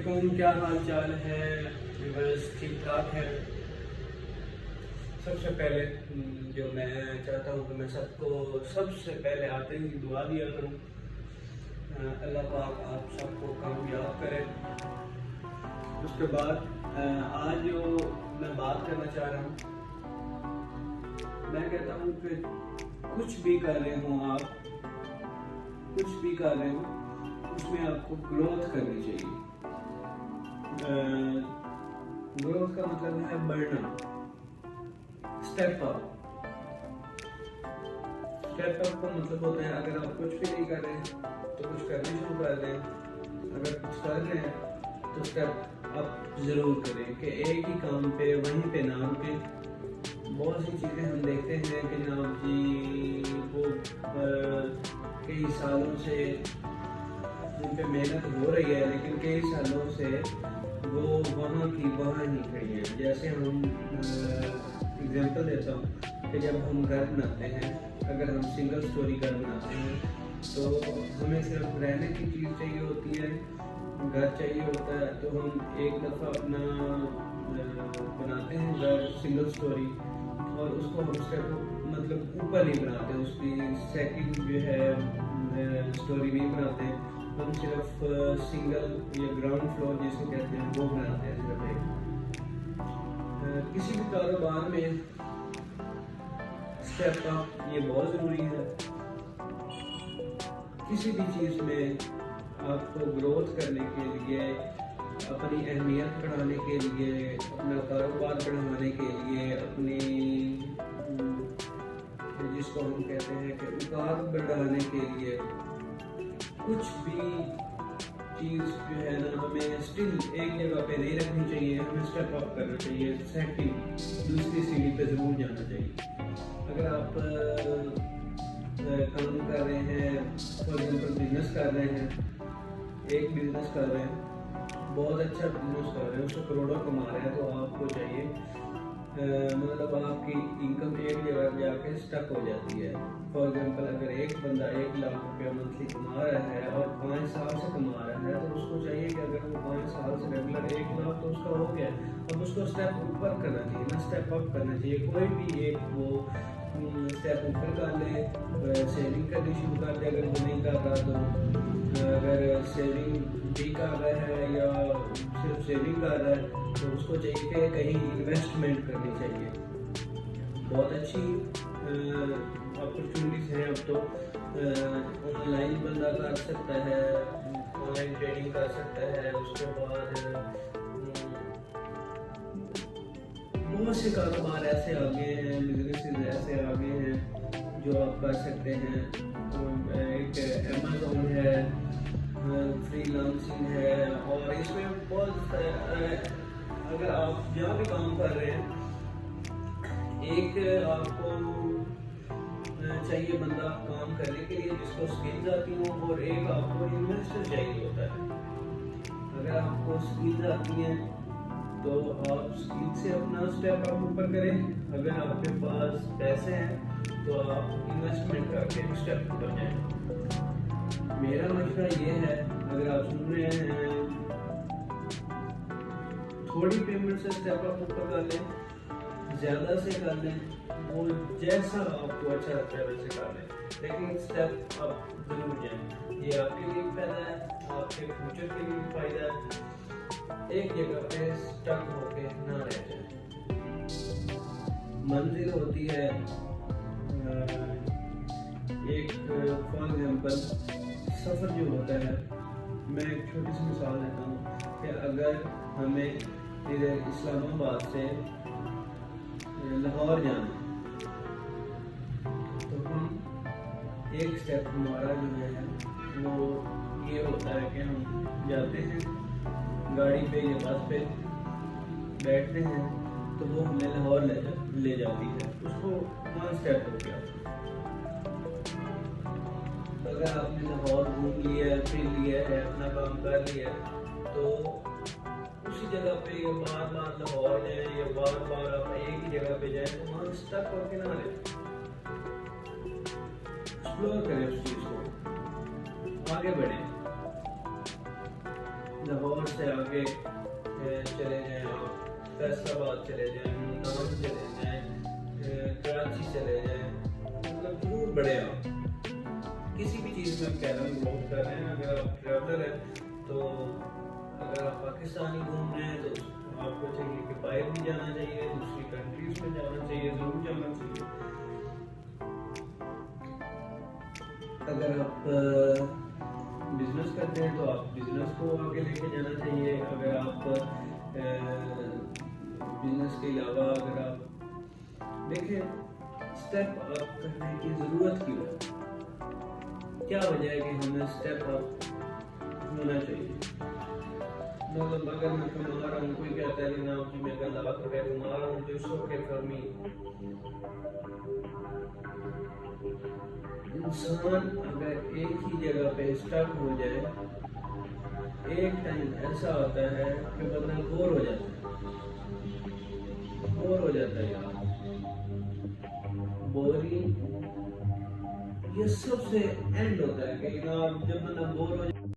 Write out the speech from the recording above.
علیکم، کیا حال چال ہے؟ بس ٹھیک ٹھاک ہے۔ سب سے پہلے جو میں چاہتا ہوں کہ میں سب سے پہلے آتے ہی دعا دیا کروں، اللہ پاک آپ سب کو کامیاب کرے۔ اس کے بعد آج جو میں بات کرنا چاہ رہا ہوں، میں کہتا ہوں کہ کچھ بھی کر رہے ہوں آپ، کچھ بھی کر رہے ہوں اس میں آپ کو گروتھ کرنی چاہیے۔ گروتھ کا مطلب ہے بڑھنا، اسٹیپ اپ۔ اسٹیپ اپ کا مطلب ہوتا ہے اگر آپ کچھ بھی نہیں کر رہے تو کچھ کرنا شروع کر دیں، اگر کچھ کر رہے ہیں تو اسٹیپ اپ ضرور کریں کہ ایک ہی کام پہ وہیں پہ نہ رکیں۔ بہت سی چیزیں ہم دیکھتے ہیں کہ جناب جی وہ کئی سالوں سے ان پہ محنت ہو رہی ہے لیکن کئی سالوں سے وہ وہاں کی وہاں ہی کھڑی ہیں۔ جیسے ہم اگزامپل دیتا ہوں کہ جب ہم گھر بناتے ہیں، اگر ہم سنگل سٹوری گھر بناتے ہیں تو ہمیں صرف رہنے کی چیز چاہیے ہوتی ہے، گھر چاہیے ہوتا ہے، تو ہم ایک دفعہ اپنا بناتے ہیں گھر سنگل سٹوری اور اس کو ہم مطلب اوپر نہیں بناتے، اس کی سیکنڈ جو ہے سٹوری نہیں بناتے، ہم صرف سنگل یا گراؤنڈ فلور جس کو کہتے ہیں وہ بناتے ہیں صرف ایک۔ کسی بھی کاروبار میں اسٹیپ اپ یہ بہت ضروری ہے۔ کسی بھی چیز میں آپ کو گروتھ کرنے کے لیے، اپنی اہمیت بڑھانے کے لیے، اپنا کاروبار بڑھانے کے لیے، اپنی جس کو ہم کہتے ہیں کہ اوقات بڑھانے کے لیے، کچھ بھی چیز جو ہے نا ہمیں اسٹل ایک جگہ پہ نہیں رکھنی چاہیے، ہمیں اسٹیپ اپ کرنا چاہیے، سیکنڈ دوسری سیڑھی پہ ضرور جانا چاہیے۔ اگر آپ کام کر رہے ہیں، فار ایگزامپل بزنس کر رہے ہیں، ایک بزنس کر رہے ہیں، بہت اچھا بزنس کر رہے ہیں، اس کو کروڑوں کما رہے ہیں، تو آپ کو چاہیے مطلب آپ کی انکم ایک جگہ جا کے اسٹک ہو جاتی ہے۔ فار ایگزامپل اگر ایک بندہ 1 لاکھ روپیہ منتھلی کما رہا ہے اور 5 سال سے کما رہا ہے تو اس کو چاہیے کہ اگر وہ 5 سال سے ریگولر 1 لاکھ تو اس کا ہو گیا، اب اس کو اسٹیپ اوپر کرنا چاہیے نا، اسٹیپ اپ کرنا چاہیے۔ کوئی بھی ایک وہ اسٹیپ اوپر کر لے، سیونگ کرنی شروع کر دے اگر وہ نہیں کر رہا تو، اگر سیونگ بھی کر رہا ہے یا صرف سیونگ کر رہا ہے تو اس کو چاہیے کہ کہیں انویسٹمنٹ کرنی چاہیے۔ بہت اچھی اپرچونیٹیز ہیں اب تو، آن لائن بندہ کر سکتا ہے، آن لائن ٹریڈنگ کر سکتا ہے، اس کے بعد بہت سے کاروبار ایسے آگے ہیں، بزنسز ایسے آگے ہیں جو آپ کر سکتے ہیں۔ ایک امیزون ہے، فری لانسنگ ہے، اور اس میں بہت اگر آپ جہاں بھی کام کر رہے ہیں، ایک آپ کو چاہیے بندہ کام کرنے کے لیے جس کو سکلز آتی ہوں، اور ایک آپ کو انویسٹر چاہیے ہوتا ہے۔ اگر آپ کو سکلز آتی ہیں تو آپ سکل سے اپنا اسٹیپ اپ اوپر کریں، اگر آپ کے پاس پیسے ہیں تو آپ انویسٹمنٹ کر کے اسٹیپ اوپر جائیں۔ میرا مشورہ یہ ہے، اگر آپ سن رہے ہیں تھوڑی پیمنٹ سے اسٹیپ اپ اوپر کر لیں، زیادہ سے کر لیں، وہ جیسا آپ کو اچھا لگتا ہے ویسے کر لیں، لیکن اسٹیپ اپ ضرور جائیں۔ یہ آپ کے لیے فائدہ ہے، آپ کے فیوچر کے لیے فائدہ ہے۔ ایک جگہ پہ اسٹک ہو کے نہ رہ جائیں۔ منزل ہوتی ہے ایک، فار ایگزامپل سفر جو ہوتا ہے، میں ایک چھوٹی سی مثال دیتا ہوں کہ اگر ہمیں ادھر اسلام آباد سے لاہور جانا تو ہم ایک اسٹیپ ہمارا جو ہے وہ یہ ہوتا ہے کہ ہم جاتے ہیں گاڑی پہ یا بس پہ بیٹھتے ہیں تو وہ ہمیں لاہور لے جاتی ہے، اس کو 1 اسٹیپ ہو گیا۔ اگر آپ نے لاہور گھوم لیا ہے، پھر لیا ہے، اپنا کام کر لیا ہے، تو اسی جگہ پہ بار بار لاہور جائیں یا بار بار آپ ایک ہی جگہ پہ جائیں تو وہاں اسٹک ہو کے نہ رہیں، ایکسپلور کریں اس چیز کو، آگے بڑھیں۔ لاہور سے آگے چلے جائیں آپ، فیصل آباد چلے جائیں، ملتان چلے جائیں، کراچی چلے جائیں، مطلب ضرور بڑھے آپ کسی بھی چیز میں کہہ رہا ہوں گروتھ کر رہے ہیں. اگر آپ ٹریولر ہیں تو اگر آپ پاکستانی گھوم رہے ہیں تو آپ کو چاہیے کہ باہر بھی جانا چاہیے، دوسری کنٹریز میں جانا چاہیے، ضرور جانا چاہیے. اگر آپ بزنس کرتے ہیں تو آپ بزنس کو آگے لے کے جانا چاہیے. اگر آپ بزنس کے علاوہ اگر آپ دیکھیں اسٹیپ اپ کرنے کی ضرورت کیوں ہے، کیا وجہ ہے کہ ہمیں اسٹیپ اپ ہونا چاہیے. مطلب اگر میں کما رہا ہوں، کوئی کہتا ہے کہ جناب جی میں اگر لاکھ روپے کما رہا ہوں تو اس وقت فار می. انسان اگر ایک ہی جگہ پہ اسٹک ہو جائے، ایک ٹائم ایسا ہوتا ہے کہ بندہ بور ہو جاتا ہے یار. بورنگ یہ سب سے اینڈ ہوتا ہے کہ جناب جب بندہ بور ہو جاتا ہے